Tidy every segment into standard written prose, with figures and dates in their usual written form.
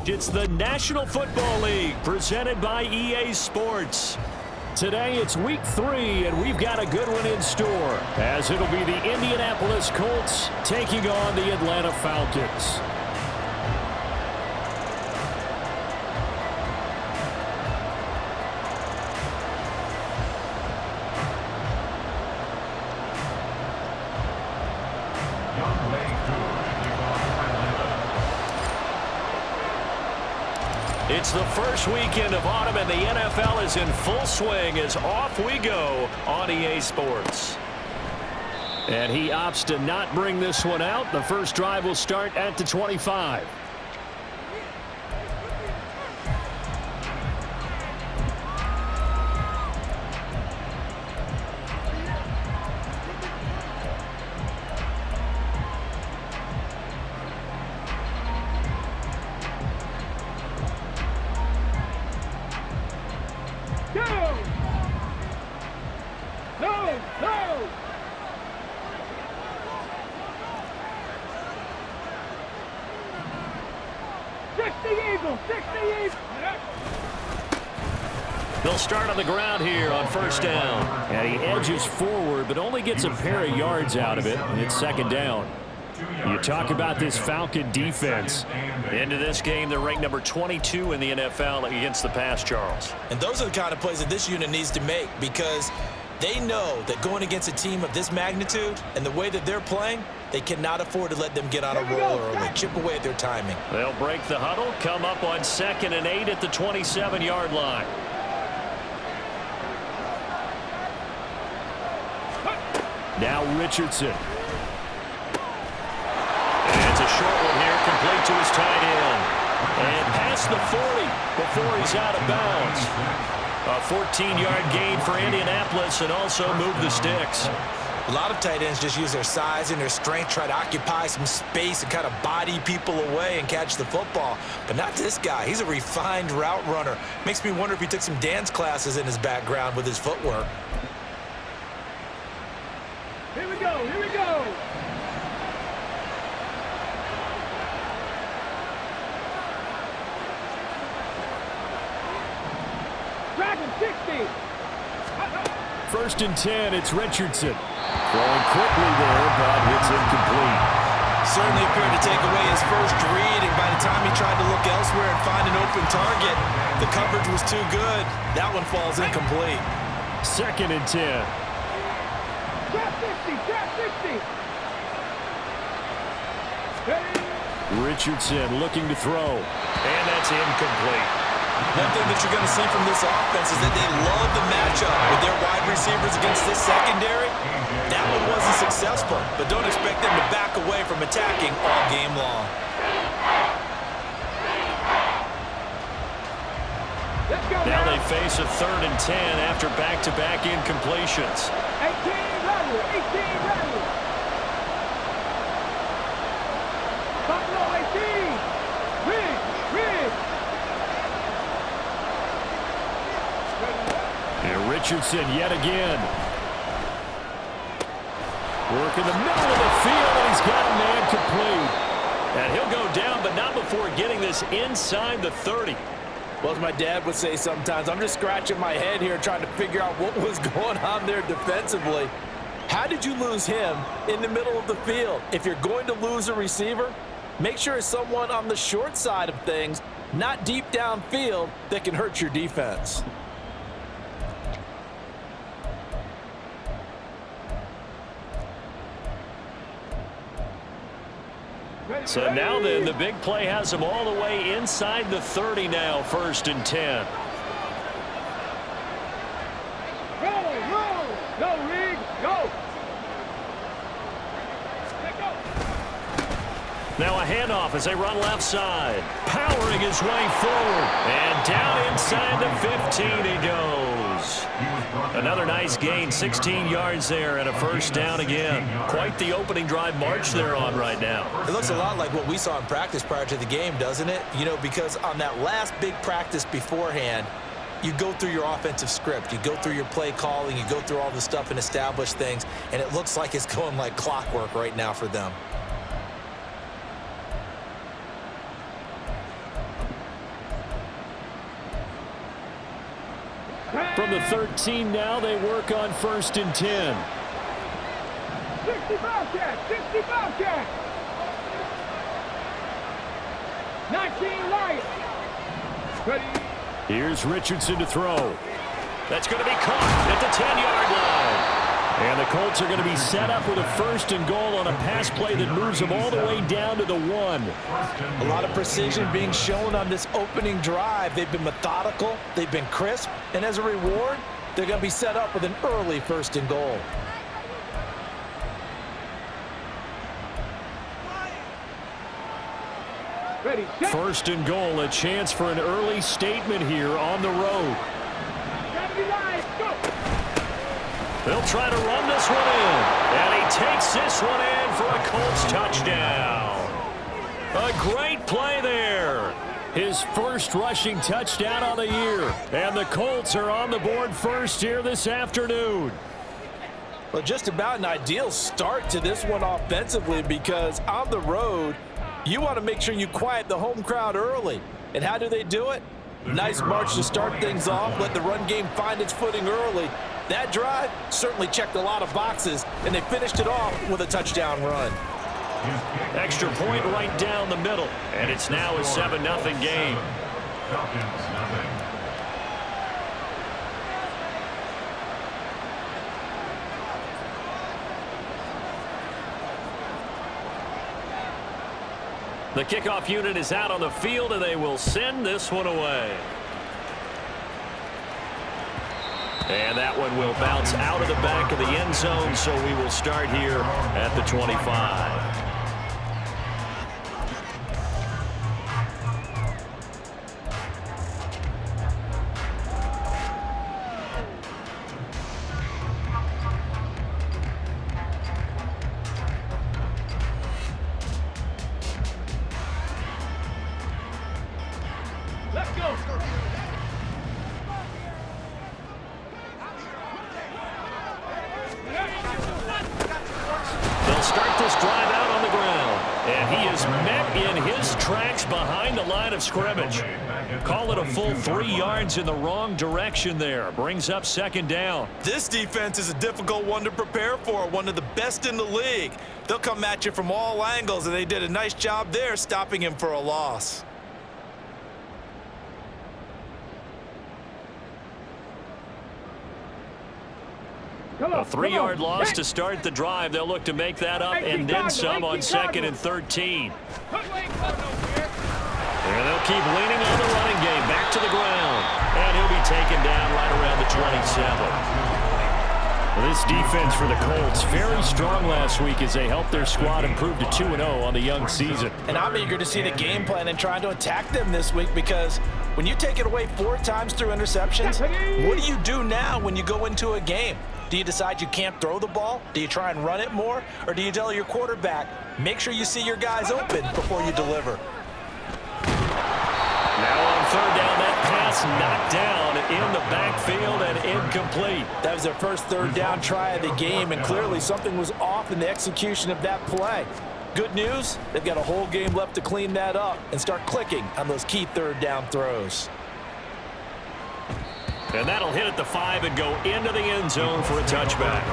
It's the National Football League presented by EA Sports. Today it's week 3, and we've got a good one in store, as it'll be the Indianapolis Colts taking on the Atlanta Falcons. It's the first weekend of autumn, and the NFL is in full swing as off we go on EA Sports. And he opts to not bring this one out. The first drive will start at the 25. They'll start on the ground here on first down. And he edges forward, but only gets a pair of yards out of it. And it's second down. You talk about this Falcon defense. Into this game, they're ranked number 22 in the NFL against the pass, Charles. And those are the kind of plays that this unit needs to make, because they know that going against a team of this magnitude and the way that they're playing, they cannot afford to let them get on a roll or chip away at their timing. They'll break the huddle, come up on 2nd and 8 at the 27-yard line. Now Richardson. And it's a short one here, complete to his tight end. And past the 40 before he's out of bounds. A 14-yard gain for Indianapolis, and also move the sticks. A lot of tight ends just use their size and their strength, try to occupy some space and kind of body people away and catch the football. But not this guy. He's a refined route runner. Makes me wonder if he took some dance classes in his background with his footwork. Here we go, here we go. Dragon 60. 1st and 10, it's Richardson. Throwing quickly there, but it's incomplete. Certainly appeared to take away his first read, and by the time he tried to look elsewhere and find an open target, the coverage was too good. That one falls incomplete. 2nd and 10. Trap 60, trap 60. Richardson looking to throw. And that's incomplete. One thing that you're going to see from this offense is that they love the matchup with their wide receivers against this secondary. That one wasn't successful, but don't expect them to back away from attacking all game long. Now they face a 3rd and 10 after back-to-back incompletions. 18 rattle, 18 rattle. Buffalo 18. Ridge. And Richardson yet again. Work in the middle of the field, and he's got a man complete. And he'll go down, but not before getting this inside the 30. Well, as my dad would say sometimes, I'm just scratching my head here trying to figure out what was going on there defensively. How did you lose him in the middle of the field? If you're going to lose a receiver, make sure it's someone on the short side of things, not deep downfield, that can hurt your defense. So now then, the big play has him all the way inside the 30 now, 1st and 10. Go, Reed, go. Now a handoff as they run left side. Powering his way forward. And down inside the 15 he goes. Another nice gain, 16 yards there, and a 1st down again. Quite the opening drive march they're on right now. It looks a lot like what we saw in practice prior to the game, doesn't it? You know, because on that last big practice beforehand, you go through your offensive script, you go through your play calling, you go through all the stuff and establish things, and it looks like it's going like clockwork right now for them. From the 13 now, they work on 1st and 10. 60 Bobcat, 60 Bobcat. 19 Lions. Ready. Here's Richardson to throw. That's going to be caught at the 10-yard line. And the Colts are going to be set up with a 1st and goal on a pass play that moves them all the way down to the 1. A lot of precision being shown on this opening drive. They've been methodical, they've been crisp, and as a reward, they're going to be set up with an early 1st and goal. Ready, set. 1st and goal, a chance for an early statement here on the road. 70 Lions, go. They'll try to run this one in. And he takes this one in for a Colts touchdown. A great play there. His first rushing touchdown on the year. And the Colts are on the board first here this afternoon. Well, just about an ideal start to this one offensively, because on the road, you want to make sure you quiet the home crowd early. And how do they do it? Nice march to start things off. Let the run game find its footing early. That drive certainly checked a lot of boxes, and they finished it off with a touchdown run. Extra point right down the middle, and it's now a 7-0 game. The kickoff unit is out on the field, and they will send this one away. And that one will bounce out of the back of the end zone, so we will start here at the 25. Let's go. They'll start this drive out on the ground. And he is met in his tracks behind the line of scrimmage. Call it a full 3 yards in the wrong direction there. Brings up 2nd down. This defense is a difficult one to prepare for, one of the best in the league. They'll come at you from all angles, and they did a nice job there stopping him for a loss. A 3-yard loss to start the drive. They'll look to make that up and then some on 2nd and 13. And they'll keep leaning on the running game. Back to the ground. And he'll be taken down right around the 27. Well, this defense for the Colts, very strong last week as they helped their squad improve to 2-0 on the young season. And I'm eager to see the game plan and trying to attack them this week, because when you take it away 4 times through interceptions, what do you do now when you go into a game? Do you decide you can't throw the ball? Do you try and run it more? Or do you tell your quarterback, make sure you see your guys open before you deliver? Now on 3rd down, that pass knocked down in the backfield and incomplete. That was their first 3rd down try of the game, and clearly something was off in the execution of that play. Good news, they've got a whole game left to clean that up and start clicking on those key 3rd down throws. And that'll hit at the 5 and go into the end zone for a touchback.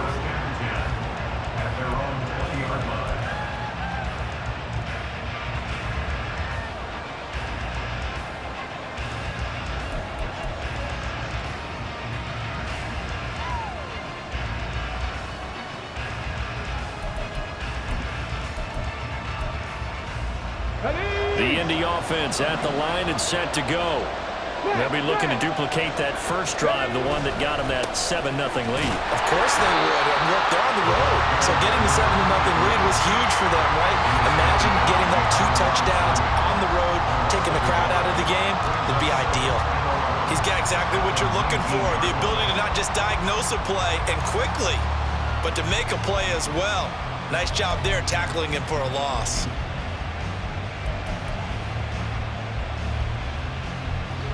The Indy offense at the line and set to go. They'll be looking to duplicate that first drive, the one that got them that 7-0 lead. Of course they would. And look, they're on the road. So getting the 7-0 lead was huge for them, right? Imagine getting up 2 touchdowns on the road, taking the crowd out of the game. It'd be ideal. He's got exactly what you're looking for, the ability to not just diagnose a play and quickly, but to make a play as well. Nice job there tackling him for a loss.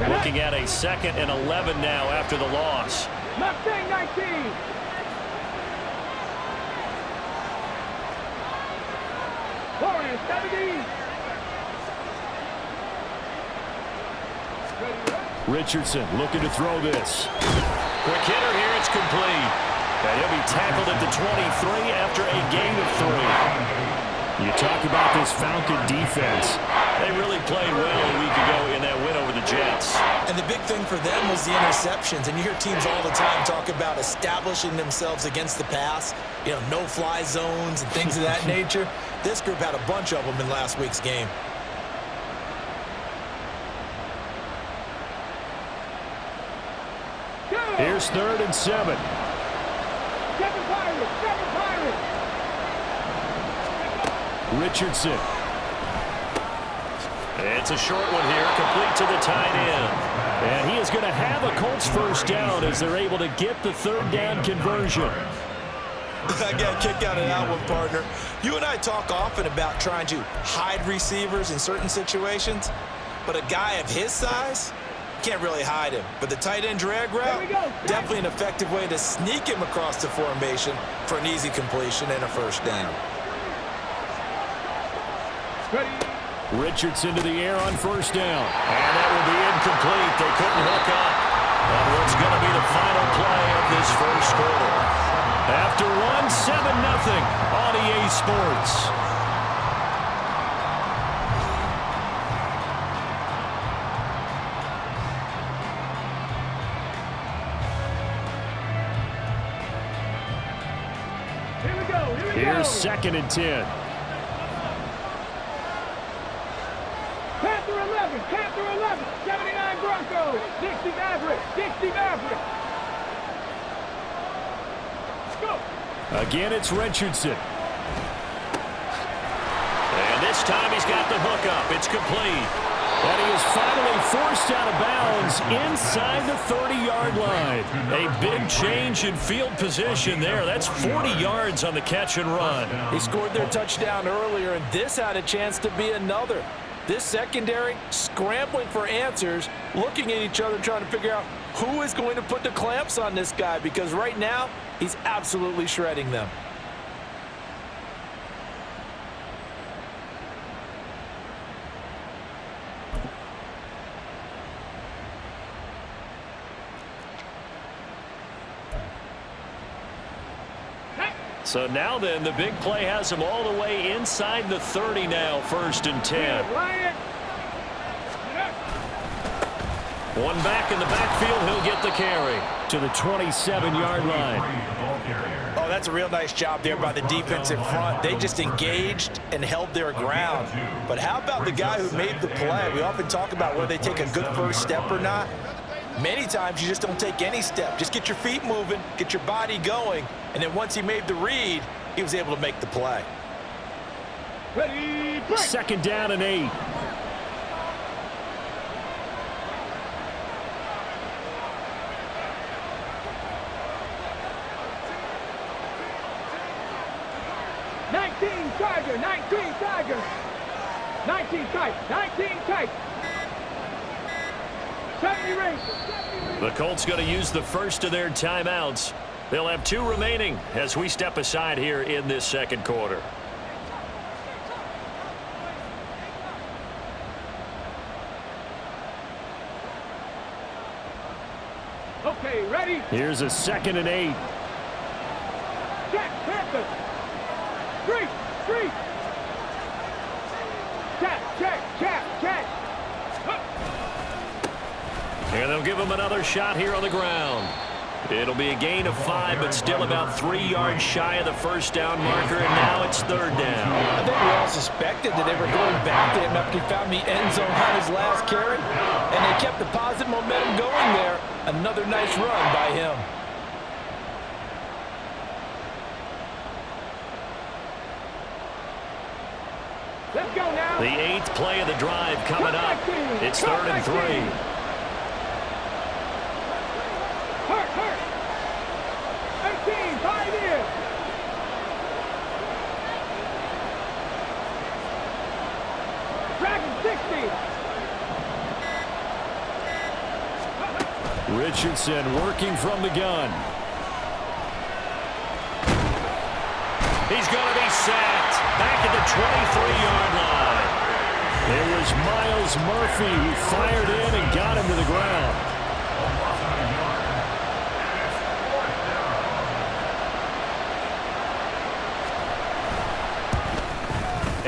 Looking at a 2nd and 11 now after the loss. Mustang 19. Lawrence 70. Richardson looking to throw this. Quick hitter here. It's complete. And he'll be tackled at the 23 after a gain of 3. You talk about this Falcon defense. They really played well a week ago in that win over the Jets. And the big thing for them was the interceptions. And you hear teams all the time talk about establishing themselves against the pass, you know, no-fly zones and things of that nature. This group had a bunch of them in last week's game. Here's 3rd and 7. 7 Pirates, 7 Pirates. Richardson. It's a short one here, complete to the tight end. And he is going to have a Colts first down as they're able to get the 3rd down conversion. I got a kick out of that one, partner. You and I talk often about trying to hide receivers in certain situations, but a guy of his size can't really hide him. But the tight end drag route, definitely an effective way to sneak him across the formation for an easy completion and a first down. Ready. Richardson to the air on first down. And that will be incomplete. They couldn't hook up. And what's going to be the final play of this first quarter? After one, 7-0 on EA Sports. Here's 2nd and 10. Panther 11, Panther 11, 79 Broncos, 60 Maverick, 60 Maverick. Go. Again, it's Richardson. And this time he's got the hookup. It's complete. And he is finally forced out of bounds inside the 30-yard line. A big change in field position there. That's 40 yards on the catch and run. They scored their touchdown earlier, and this had a chance to be another. This secondary scrambling for answers, looking at each other, trying to figure out who is going to put the clamps on this guy, because right now he's absolutely shredding them. So now then, the big play has him all the way inside the 30 now, 1st and 10. One back in the backfield, he'll get the carry to the 27-yard line. Oh, that's a real nice job there by the defense in front. They just engaged and held their ground. But how about the guy who made the play? We often talk about whether they take a good first step or not. Many times you just don't take any step. Just get your feet moving, get your body going, and then once he made the read, he was able to make the play. Ready, break. 2nd down and 8. Tiger, 19 Tiger. 19 tight, 19 tight. 70 Rangers. The Colts going to use the first of their timeouts. They'll have 2 remaining as we step aside here in this 2nd quarter. Okay, ready? Here's a 2nd and 8. Jack Panther. 3. Check. And they'll give him another shot here on the ground. It'll be a gain of 5, but still about 3 yards shy of the first down marker, and now it's 3rd down. I think we all suspected that they were going back to him after he found the end zone on his last carry, and they kept the positive momentum going there. Another nice run by him. Let's go now. The 8th play of the drive coming up. It's 3rd and 3. Hurt. 18, 5 in. Dragon 60. Richardson working from the gun. He's going to be sacked back at the 23-yard line. It was Miles Murphy who fired in and got him to the ground.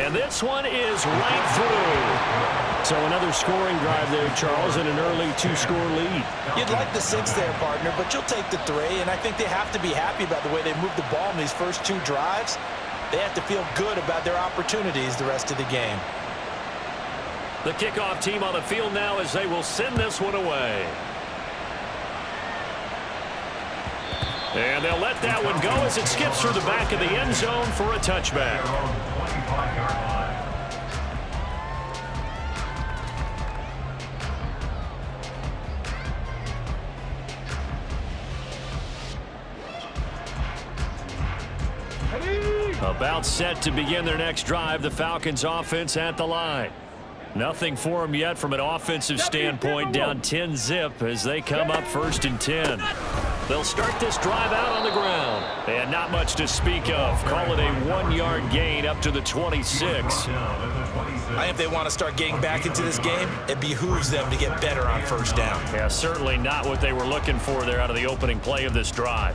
And this one is right through. So another scoring drive there, Charles, and an early 2-score lead. You'd like the 6 there, partner, but you'll take the 3, and I think they have to be happy about the way they moved the ball in these first 2 drives. They have to feel good about their opportunities the rest of the game. The kickoff team on the field now as they will send this one away. And they'll let that one go as it skips through the back of the end zone for a touchback. About set to begin their next drive, the Falcons offense at the line. Nothing for them yet from an offensive standpoint, down 10-zip as they come up 1st and 10. They'll start this drive out on the ground. And not much to speak of. Call it a 1-yard gain up to the 26. I think if they want to start getting back into this game, it behooves them to get better on 1st down. Yeah, certainly not what they were looking for there out of the opening play of this drive.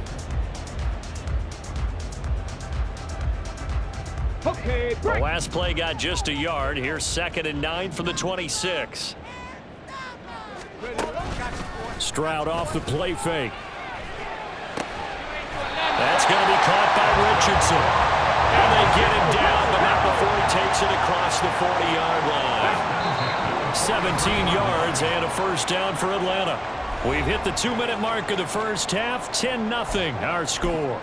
Okay, The last play got just a yard. Here's 2nd and 9 from the 26. Stroud off the play fake. That's going to be caught by Richardson. And they get him down, but not before he takes it across the 40-yard line. 17 yards and a 1st down for Atlanta. We've hit the 2-minute mark of the first half. 10-0 our score.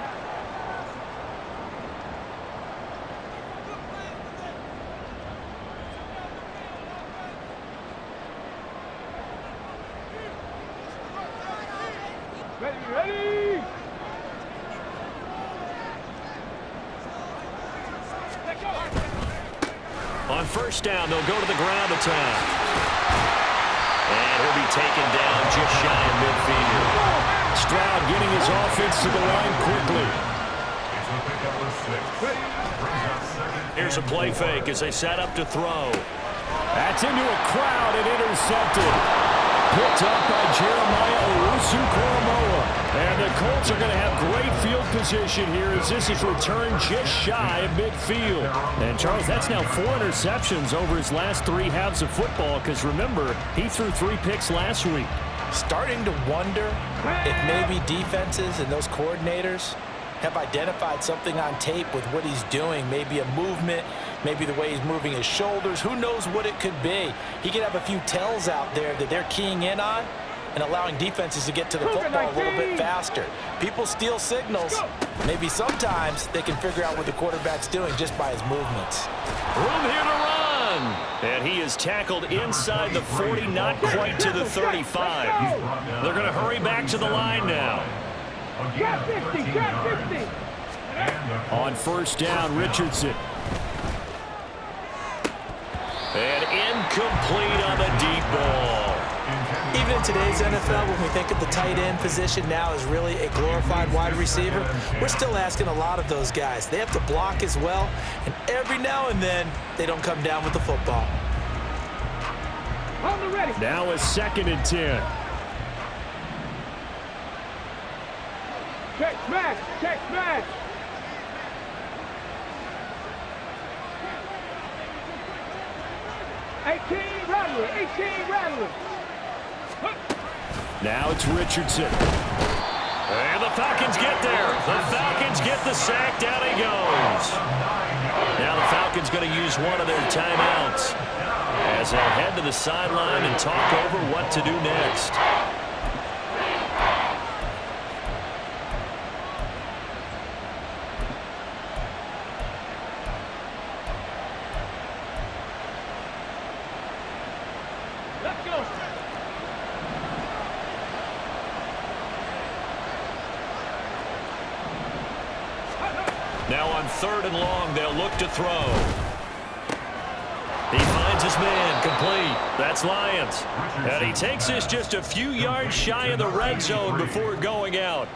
Ready. On 1st down, they'll go to the ground attack. And he'll be taken down just shy of midfield. Stroud getting his offense to the line quickly. Here's a play fake as they set up to throw. That's into a crowd and intercepted. Picked up by Jeremiah Owusu-Koramoah. And the Colts are going to have great field position here as this is returned just shy of midfield. And, Charles, that's now 4 interceptions over his last 3 halves of football because, remember, he threw 3 picks last week. Starting to wonder if maybe defenses and those coordinators have identified something on tape with what he's doing. Maybe a movement, maybe the way he's moving his shoulders. Who knows what it could be? He could have a few tells out there that they're keying in on and allowing defenses to get to the football a little bit faster. People steal signals. Maybe sometimes they can figure out what the quarterback's doing just by his movements. Room here to run. And he is tackled inside the 40, not quite to the 35. They're going to hurry back to the line now. Drop 50, drop 50. On 1st down, Richardson. And incomplete on the deep ball. Even in today's NFL, when we think of the tight end position now as really a glorified wide receiver, we're still asking a lot of those guys. They have to block as well, and every now and then, they don't come down with the football. On the ready. Now is 2nd and 10. Check smash, check smash. Rattler. Now it's Richardson. And the Falcons get there. The Falcons get the sack. Down he goes. Now the Falcons going to use one of their timeouts as they'll head to the sideline and talk over what to do next. Let's go. Now on 3rd and long, they'll look to throw. He finds his man, complete. That's Lyons. And he takes this just a few yards shy of the red zone before going out.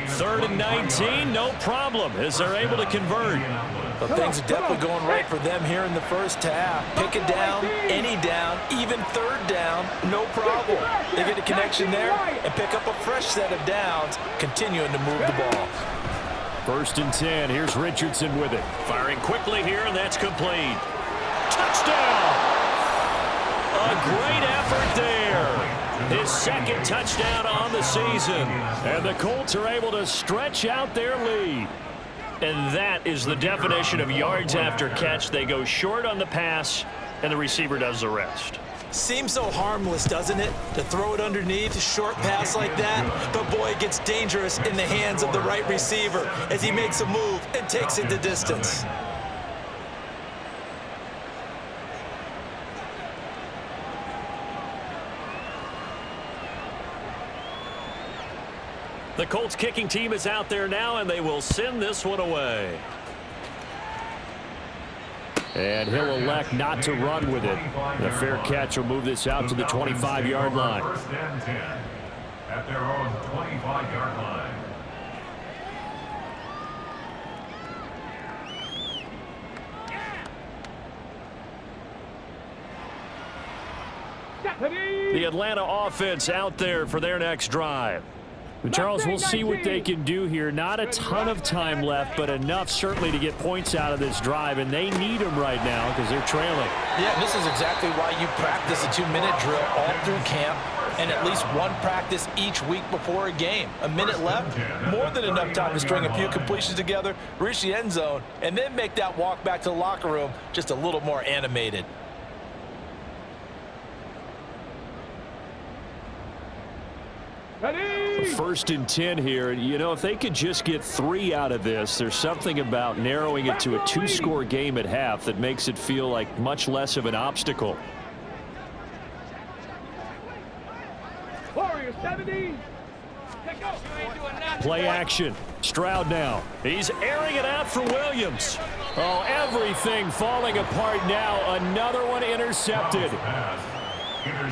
3rd and 19, no problem, as they're able to convert. But things are definitely going right for them here in the first half. Pick it down, any down, even 3rd down, no problem. They get a connection there and pick up a fresh set of downs, continuing to move the ball. First and 10. Here's Richardson with it. Firing quickly here, and that's complete. Touchdown! A great effort there. His second touchdown on the season. And the Colts are able to stretch out their lead. And that is the definition of yards after catch. They go short on the pass, and the receiver does the rest. Seems so harmless, doesn't it, to throw it underneath, a short pass like that? But, boy, it gets dangerous in the hands of the right receiver as he makes a move and takes it the distance. The Colts kicking team is out there now, and they will send this one away. And he'll elect not to run with it. The fair catch will move this out to the 25-yard line. First and 10 at their own 25-yard line. The Atlanta offense out there for their next drive. And Charles, we'll see what they can do here. Not a ton of time left, but enough certainly to get points out of this drive, and they need them right now because they're trailing. Yeah, and this is exactly why you practice a 2-minute drill all through camp and at least one practice each week before a game. A minute left, more than enough time to string a few completions together, reach the end zone, and then make that walk back to the locker room just a little more animated. First and 10 here. You know, if they could just get 3 out of this, there's something about narrowing it to a 2-score game at half that makes it feel like much less of an obstacle. Warriors 70. Play action. Stroud now. He's airing it out for Williams. Oh, everything falling apart now. Another one intercepted.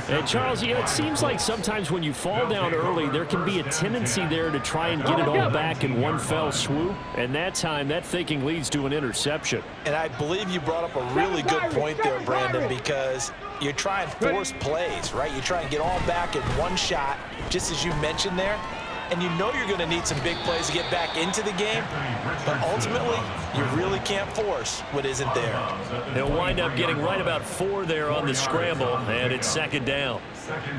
And Charles, it seems like sometimes when you fall down early, there can be a tendency there to try and get it all back in one fell swoop. And that time, that thinking leads to an interception. And I believe you brought up a really good point there, Brandon, because you try and force plays, right? You try and get all back in one shot, just as you mentioned there. And you know you're going to need some big plays to get back into the game. But ultimately, you really can't force what isn't there. They'll wind up getting right about 4 there on the scramble, and it's second down.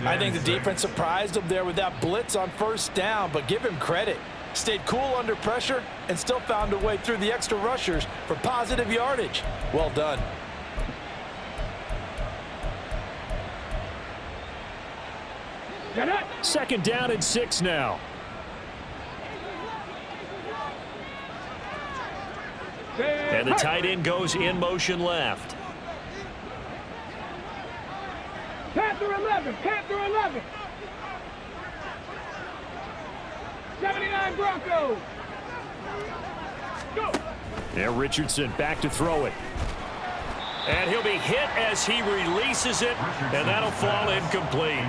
I think the defense surprised him there with that blitz on first down, but give him credit. Stayed cool under pressure and still found a way through the extra rushers for positive yardage. Well done. Second down and 6 now. And the tight end goes in motion left. Panther 11. Panther 11. 79 Broncos. Go. And Richardson back to throw it. And he'll be hit as he releases it, and that'll fall incomplete.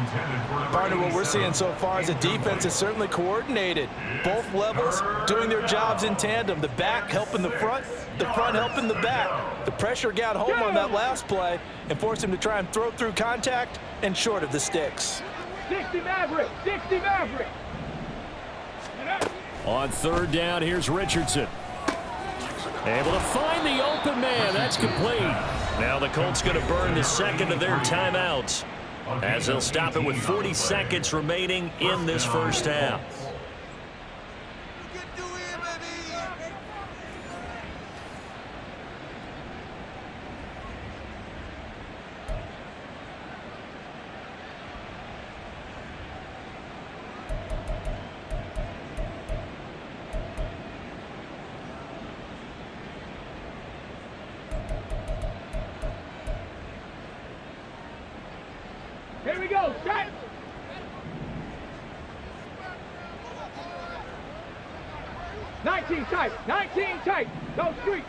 Partner, what we're seeing so far is the defense is certainly coordinated. Both levels doing their jobs in tandem. The back helping the front helping the back. The pressure got home on that last play and forced him to try and throw through contact and short of the sticks. 60 Maverick. 60 Maverick. On third down, here's Richardson. Able to find the open man. That's complete. Now the Colts going to burn the second of their timeouts as they'll stop it with 40 seconds remaining in this first half. Here we go. Set. Tight. 19 tight. Go street.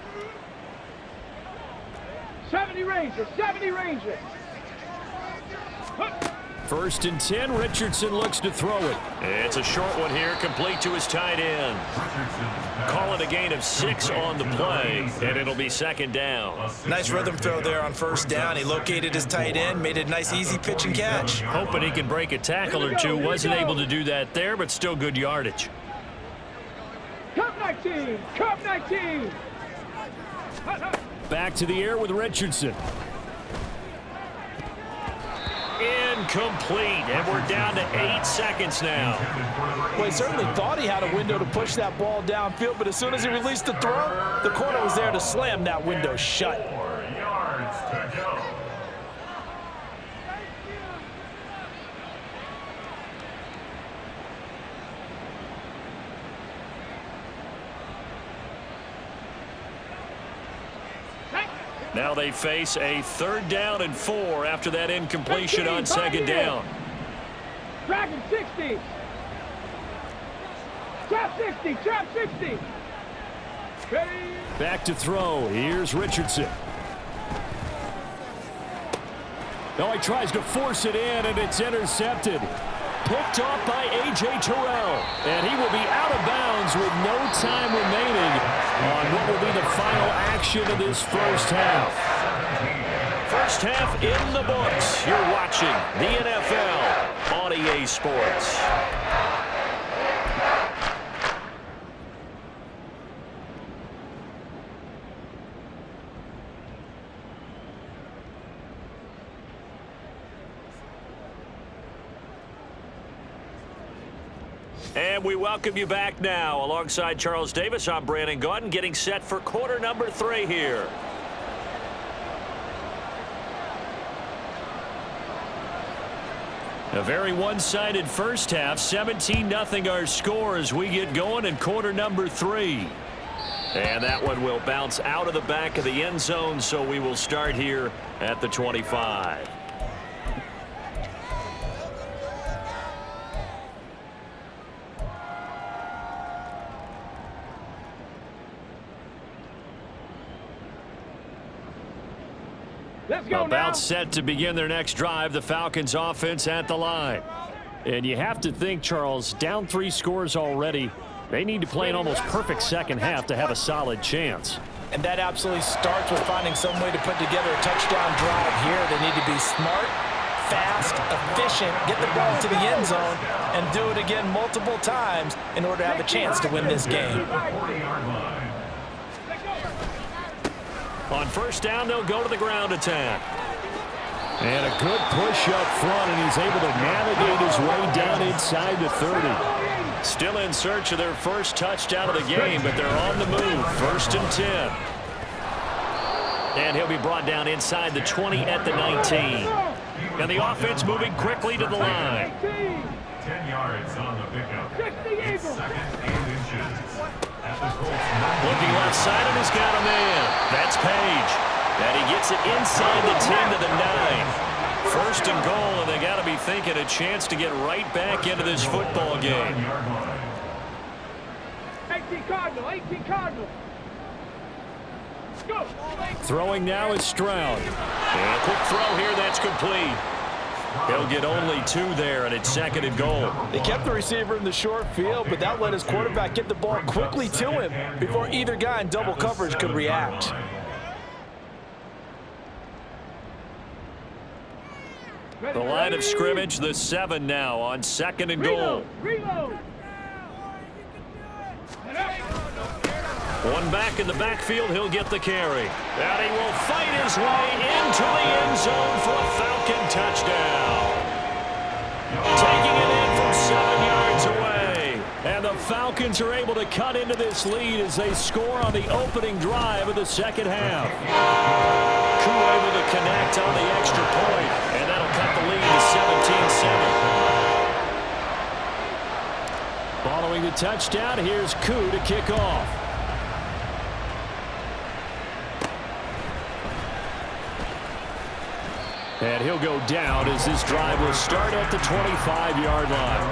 70 Rangers. 70 Rangers. First and 10. Richardson looks to throw it. It's a short one here, complete to his tight end. Call it a gain of 6 on the play, and it'll be second down. Nice rhythm throw there on first down. He located his tight end, made a nice easy pitch and catch. Hoping he can break a tackle or two. Wasn't able to do that there, but still good yardage. Come 19. Come 19. Back to the air with Richardson. Incomplete, and we're down to 8 seconds now. Well, he certainly thought he had a window to push that ball downfield, but as soon as he released the throw, the corner was there to slam that window shut. 4 yards to go. Now they face a 3rd down and 4 after that incompletion on 2nd down. Dragon 60. Trap 60. Trap 60. Ready. Back to throw. Here's Richardson. Now he tries to force it in, and it's intercepted. Picked off by A.J. Terrell. And he will be out of bounds with no time remaining on what will be the final action of this first half. First half in the books. You're watching the NFL on EA Sports. And we welcome you back now. Alongside Charles Davis, I'm Brandon Gaudin, getting set for quarter number 3 here. A very one-sided first half. 17-0 our score as we get going in quarter number 3. And that one will bounce out of the back of the end zone, so we will start here at the 25. About set to begin their next drive, the Falcons offense at the line. And you have to think, Charles, down 3 scores already. They need to play an almost perfect second half to have a solid chance. And that absolutely starts with finding some way to put together a touchdown drive here. They need to be smart, fast, efficient, get the ball to the end zone, and do it again multiple times in order to have a chance to win this game. On first down, they'll go to the ground attack. And a good push up front, and he's able to navigate his way down inside the 30. Still in search of their first touchdown of the game, but they're on the move. 1st and 10. And he'll be brought down inside the 20 at the 19. And the offense moving quickly to the line. 10 yards on the pickup. It's 2nd and inches. Looking left side, and he's got a man. That's Page. And he gets it inside the 10 to the 9. 1st and goal, and they got to be thinking a chance to get right back into this football game. 18 Cardinal. 18 Cardinal. Go. Throwing now is Stroud. And a quick throw here, that's complete. He'll get only 2 there, and it's 2nd and goal. They kept the receiver in the short field, but that let his quarterback get the ball quickly to him before either guy in double coverage could react. The line of scrimmage, the 7 now on 2nd and goal. Reload. One back in the backfield, he'll get the carry. And he will fight his way into the end zone for a Falcon touchdown. Taking it in from 7 yards away. And the Falcons are able to cut into this lead as they score on the opening drive of the second half. Koo able to connect on the extra point, and that'll cut the lead to 17-7. Following the touchdown, here's Koo to kick off. And he'll go down as this drive will start at the 25-yard line.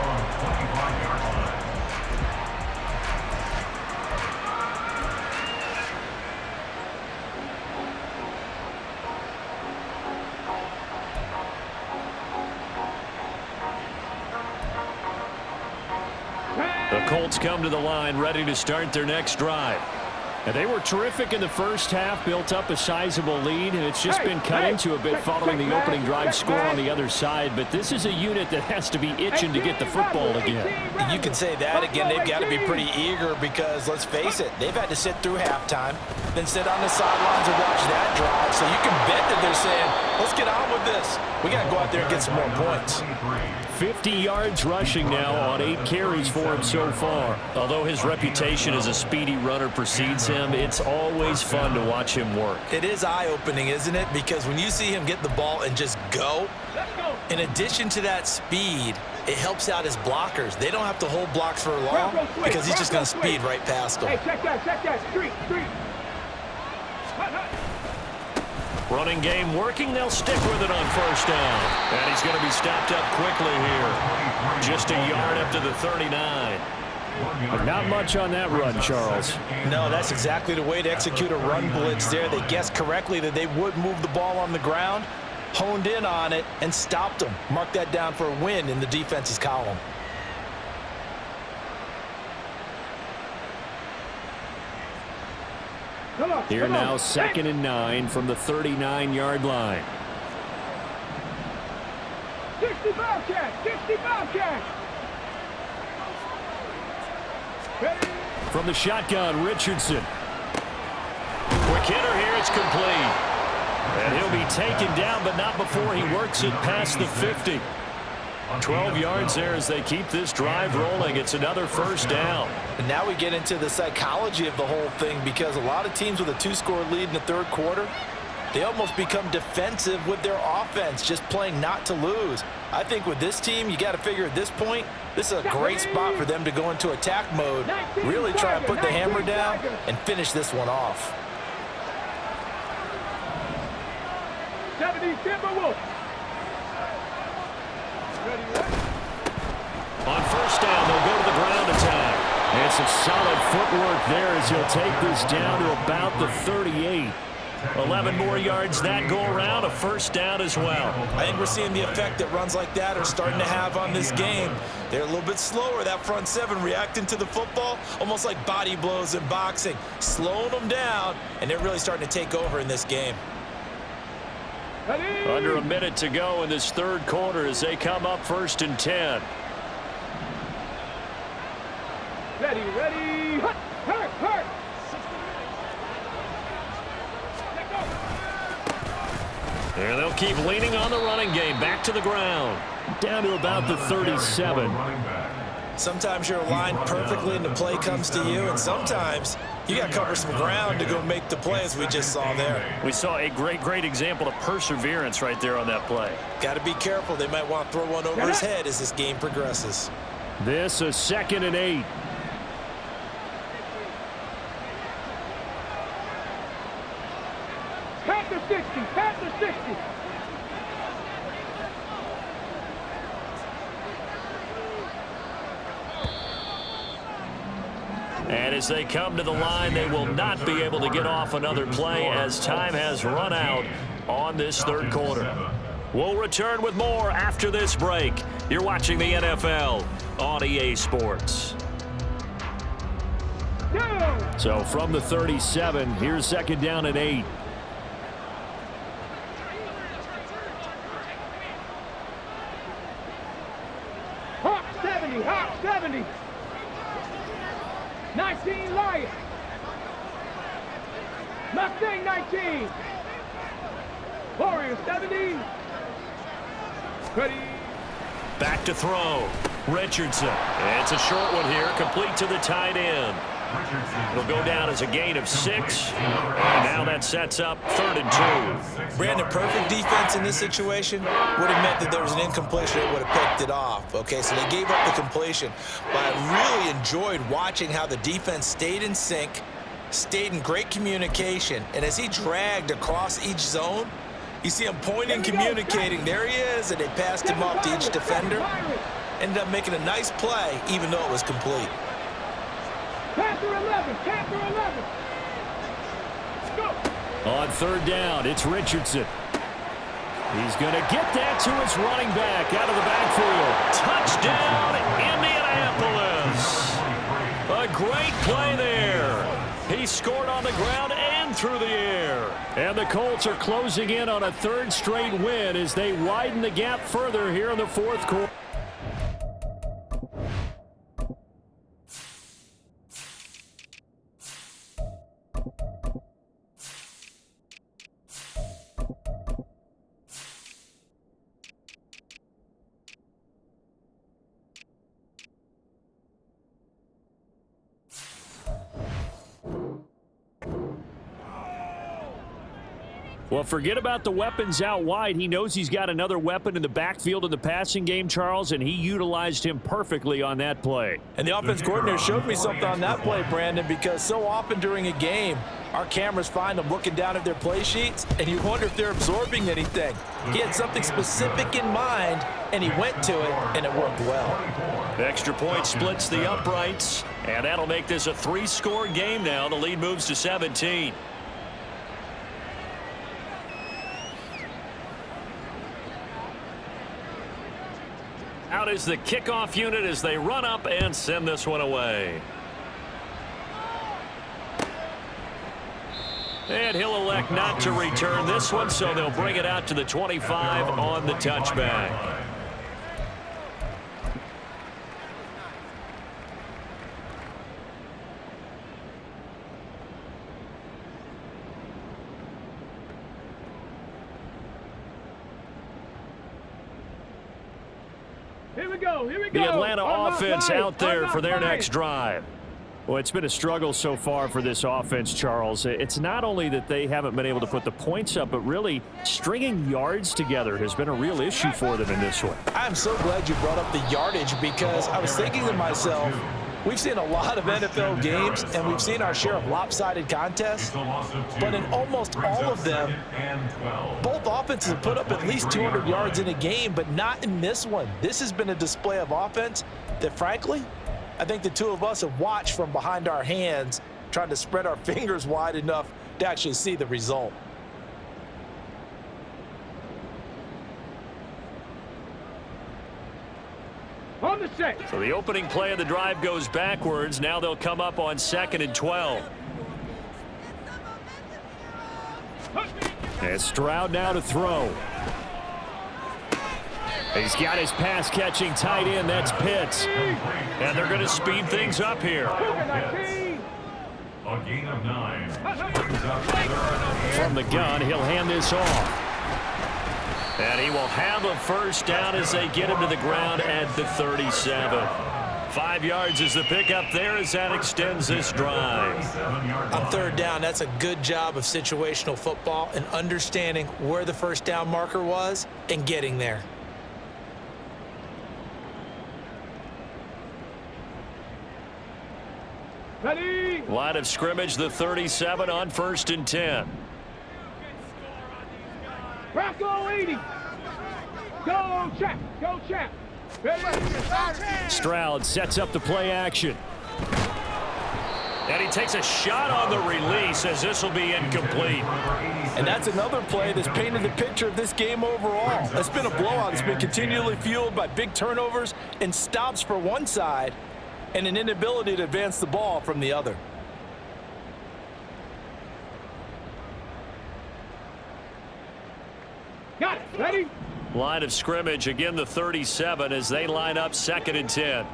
The Colts come to the line ready to start their next drive. And they were terrific in the first half, built up a sizable lead, and it's just been cut into a bit following the opening drive score on the other side. But this is a unit that has to be itching to get the football again. You can say that again. They've got to be pretty eager because, let's face it, they've had to sit through halftime, then sit on the sidelines and watch that drive. So you can bet that they're saying, let's get on with this. We got to go out there and get some more points. 50 yards rushing now on 8 carries for him so far. Although his reputation as a speedy runner precedes him, it's always fun to watch him work. It is eye-opening, isn't it? Because when you see him get the ball and just go, in addition to that speed, it helps out his blockers. They don't have to hold blocks for long because he's just going to speed right past them. Hey, check that. Street. Running game working. They'll stick with it on first down. And he's going to be stopped up quickly here. Just a yard up to the 39. But not much on that run, Charles. No, that's exactly the way to execute a run blitz there. They guessed correctly that they would move the ball on the ground, honed in on it, and stopped them. Mark that down for a win in the defense's column. Here now, 2nd and 9 from the 39-yard line. 60 Bobcat. From the shotgun, Richardson. Quick hitter here, it's complete. And he'll be taken down, but not before he works it past the 50. 12 yards there as they keep this drive rolling. It's another first down. And now we get into the psychology of the whole thing because a lot of teams with a 2-score lead in the third quarter, they almost become defensive with their offense, just playing not to lose. I think with this team, you got to figure at this point, this is a great spot for them to go into attack mode, really try and put the hammer down and finish this one off. 70 Timberwolves. On first down, they'll go to the ground attack. And some solid footwork there as he'll take this down to about the 38. 11 more yards that go around, a first down as well. I think we're seeing the effect that runs like that are starting to have on this game. They're a little bit slower, that front seven, reacting to the football, almost like body blows in boxing, slowing them down, and they're really starting to take over in this game. Under a minute to go in this third quarter as they come up 1st and 10. Ready. Hurt. And they'll keep leaning on the running game. Back to the ground. Down to about the 37. Sometimes you're aligned perfectly and the play comes to you, and sometimes you got to cover some ground to go make the play, as we just saw there. We saw a great example of perseverance right there on that play. Got to be careful. They might want to throw one over his head as this game progresses. This a 2nd and 8. Panther 60. And as they come to the line, they will not be able to get off another play as time has run out on this third quarter. We'll return with more after this break. You're watching the NFL on EA Sports. So from the 37, here's 2nd down and 8. Hawk 70. 19 Lions. Mustang 19. Warriors 70. Ready. Back to throw. Richardson. It's a short one here, complete to the tight end. It'll go down as a gain of 6. And now that sets up 3rd and 2. Brandon, perfect defense in this situation would have meant that there was an incompletion that would have picked it off. Okay, so they gave up the completion. But I really enjoyed watching how the defense stayed in sync, stayed in great communication. And as he dragged across each zone, you see him pointing, communicating. There he is, and they passed him off to each defender. Ended up making a nice play, even though it was complete. Panther 11. Go. On 3rd down, it's Richardson. He's going to get that to his running back out of the backfield. Touchdown, Indianapolis. A great play there. He scored on the ground and through the air. And the Colts are closing in on a third straight win as they widen the gap further here in the fourth quarter. Well, forget about the weapons out wide. He knows he's got another weapon in the backfield in the passing game, Charles, and he utilized him perfectly on that play. And the offense coordinator showed me something on that play, Brandon, because so often during a game, our cameras find them looking down at their play sheets, and you wonder if they're absorbing anything. He had something specific in mind, and he went to it, and it worked well. The extra point splits the uprights, and that'll make this a 3-score game now. The lead moves to 17. Out is the kickoff unit as they run up and send this one away. And he'll elect not to return this one, so they'll bring it out to the 25 on the touchback. Here we go. The Atlanta offense out there for their next drive. Well, it's been a struggle so far for this offense, Charles. It's not only that they haven't been able to put the points up, but really stringing yards together has been a real issue for them in this one. I'm so glad you brought up the yardage because I was thinking to myself, we've seen a lot of NFL games, and we've seen our share of lopsided contests, but in almost all of them, both offenses have put up at least 200 yards in a game, but not in this one. This has been a display of offense that, frankly, I think the two of us have watched from behind our hands, trying to spread our fingers wide enough to actually see the result. On the set. So the opening play of the drive goes backwards. Now they'll come up on 2nd and 12. And Stroud now to throw. He's got his pass-catching tight end. That's Pitts. And they're going to speed things up here. A gain of 9. From the gun, he'll hand this off. And he will have a first down as they get him to the ground at the 37. 5 yards is the pickup there as that extends this drive. On 3rd down, that's a good job of situational football and understanding where the first down marker was and getting there. Ready. Line of scrimmage, the 37 on 1st and 10. Bronco 80. Go, champ. Go, champ. Ready. Stroud sets up the play action. And he takes a shot on the release as this will be incomplete. And that's another play that's painted the picture of this game overall. It's been a blowout. It's been continually fueled by big turnovers and stops for one side and an inability to advance the ball from the other. Got it. Ready. Line of scrimmage, again the 37 as they line up 2nd and 10.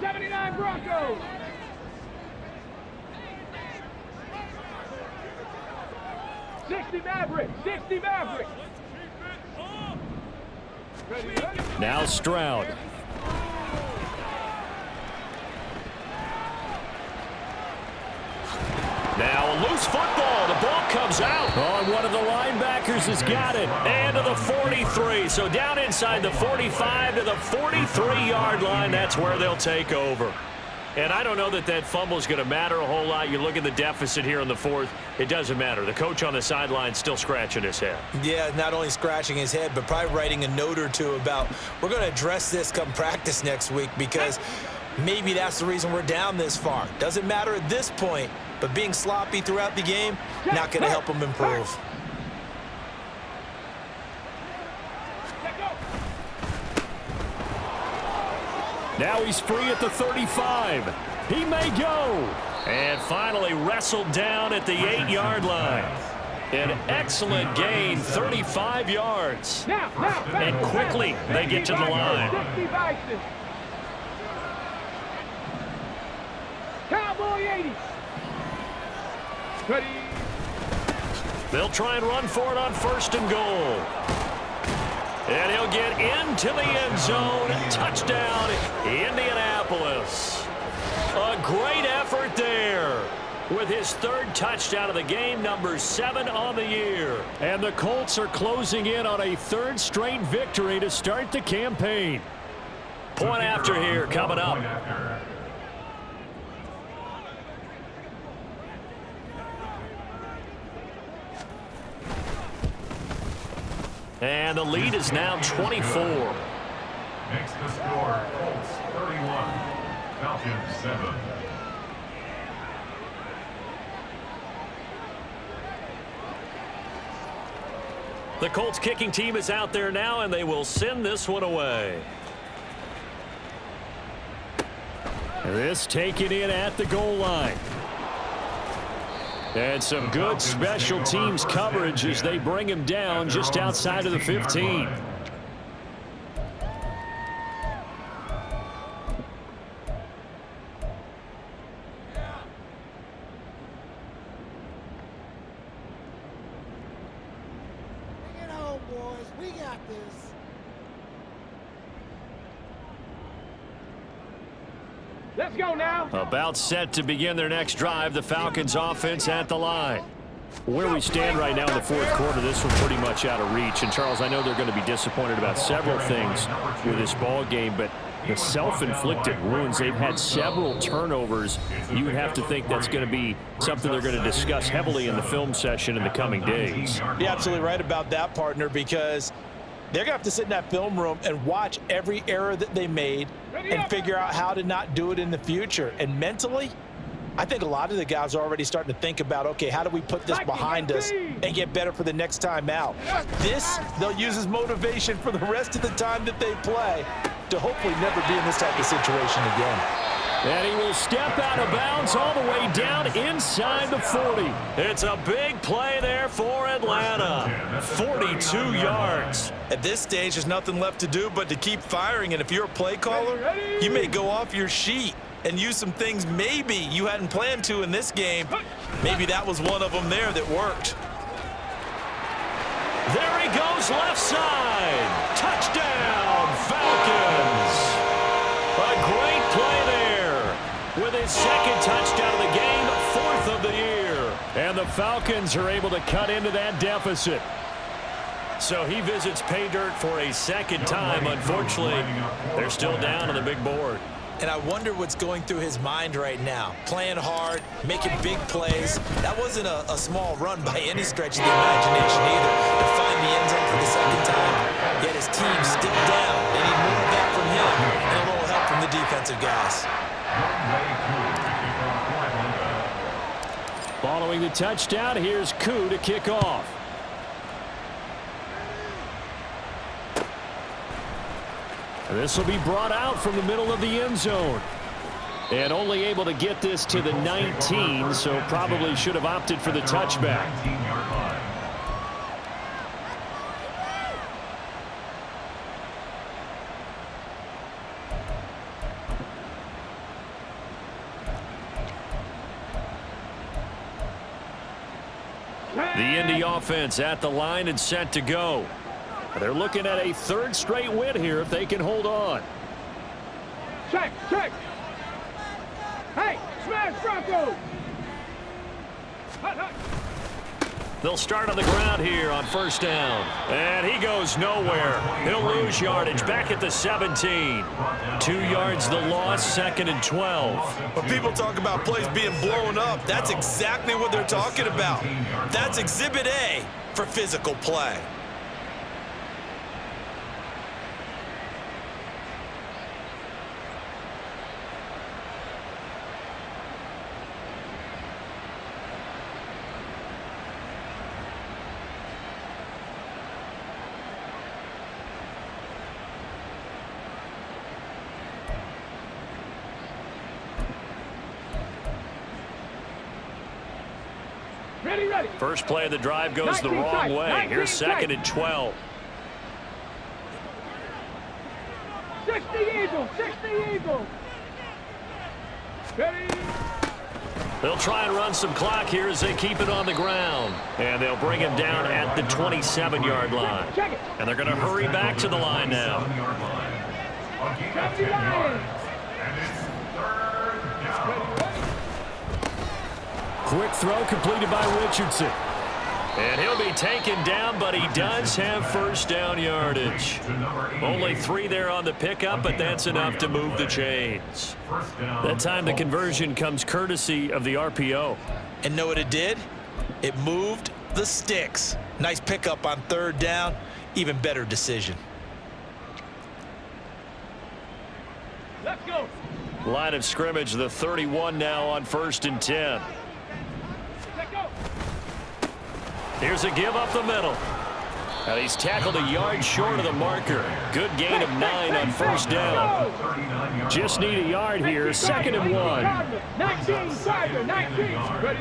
79 Broncos. '60 Maverick. 60 Maverick. Ready. Now Stroud. Now a loose football. The ball comes out. Oh, one of the linebackers has got it. And to the 43. So down inside the 45 to the 43-yard line. That's where they'll take over. And I don't know that that fumble is going to matter a whole lot. You look at the deficit here in the 4th. It doesn't matter. The coach on the sideline still scratching his head. Yeah, not only scratching his head, but probably writing a note or two about we're going to address this come practice next week because maybe that's the reason we're down this far. Doesn't matter at this point, but being sloppy throughout the game, not going to help him improve. Now he's free at the 35. He may go. And finally wrestled down at the 8-yard line. An excellent gain, 35 yards. And quickly they get to the line. Cowboy 80. They'll try and run for it on 1st and goal. And he'll get into the end zone. Touchdown, Indianapolis. A great effort there with his 3rd touchdown of the game, number 7 on the year. And the Colts are closing in on a 3rd straight victory to start the campaign. Point after here coming up. And the lead is now 24. Makes the score Colts 31, Falcons 7. The Colts kicking team is out there now, and they will send this one away. This taken in at the goal line. And some good special teams coverage as they bring him down just outside of the 15. Bring it home, boys. We got this. Let's go now. About set to begin their next drive, the Falcons offense at the line. Where we stand right now in the 4th quarter, this one's pretty much out of reach. And, Charles, I know they're going to be disappointed about several things with this ball game, but the self-inflicted wounds, they've had several turnovers. You would have to think that's going to be something they're going to discuss heavily in the film session in the coming days. You're absolutely right about that, partner, because they're going to have to sit in that film room and watch every error that they made and figure out how to not do it in the future. And mentally, I think a lot of the guys are already starting to think about, okay, how do we put this behind us and get better for the next time out? This, they'll use as motivation for the rest of the time that they play to hopefully never be in this type of situation again. And he will step out of bounds all the way down inside the 40. It's a big play there for Atlanta. 42 yards. At this stage, there's nothing left to do but to keep firing. And if you're a play caller, you may go off your sheet and use some things maybe you hadn't planned to in this game. Maybe that was one of them there that worked. There he goes left side. Touchdown, Falcons. A great play there with his 2nd touchdown of the game, 4th of the year. And the Falcons are able to cut into that deficit. So he visits pay dirt for a 2nd time. Unfortunately, they're still down on the big board. And I wonder what's going through his mind right now. Playing hard, making big plays. That wasn't a small run by any stretch of the imagination either. To find the end zone for the 2nd time, yet his team still down. They need more of that from him and a little help from the defensive guys. Following the touchdown, here's Koo to kick off. This will be brought out from the middle of the end zone. And only able to get this to the 19, so probably should have opted for the touchback. The Indy offense at the line and set to go. They're looking at a 3rd straight win here if they can hold on. Check. Hey, smash Bronco. They'll start on the ground here on 1st down. And he goes nowhere. He'll lose yardage back at the 17. 2 yards the loss, 2nd and 12. When people talk about plays being blown up, that's exactly what they're talking about. That's Exhibit A for physical play. Steady, ready. First play of the drive goes the 19 wrong tight, way. 19 Here's second tight. and 12. 60 Eagles, 60 Eagles. Ready. They'll try and run some clock here as they keep it on the ground. And they'll bring him down at the 27-yard line. Check it. And they're going to hurry back to the line now. 7-yard line. Again, 70 Lions. and it's third down. Quick throw completed by Richardson. And he'll be taken down, but he does have first down yardage. Only 3 there on the pickup, but that's enough to move the chains. That time the conversion comes courtesy of the RPO. And know what it did? It moved the sticks. Nice pickup on third down. Even better decision. Let's go. Line of scrimmage, the 31 now on 1st and 10. Let's go. Here's a give up the middle. And he's tackled a yard short of the marker. Good gain of 9 on first down. Just need a yard here, 2nd and 1. 19, Tiger, 19. Ready.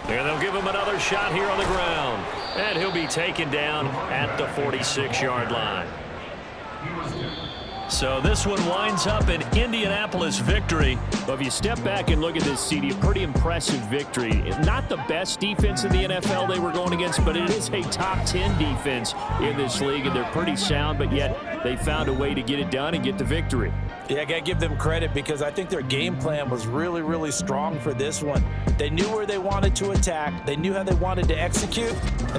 And they'll give him another shot here on the ground. And he'll be taken down at the 46-yard line. So this one winds up an Indianapolis victory. But if you step back and look at this, CD, a pretty impressive victory. Not the best defense in the NFL they were going against, but it is a top 10 defense in this league, and they're pretty sound, but yet they found a way to get it done and get the victory. Yeah, I got to give them credit because I think their game plan was really, really strong for this one. They knew where they wanted to attack. They knew how they wanted to execute, and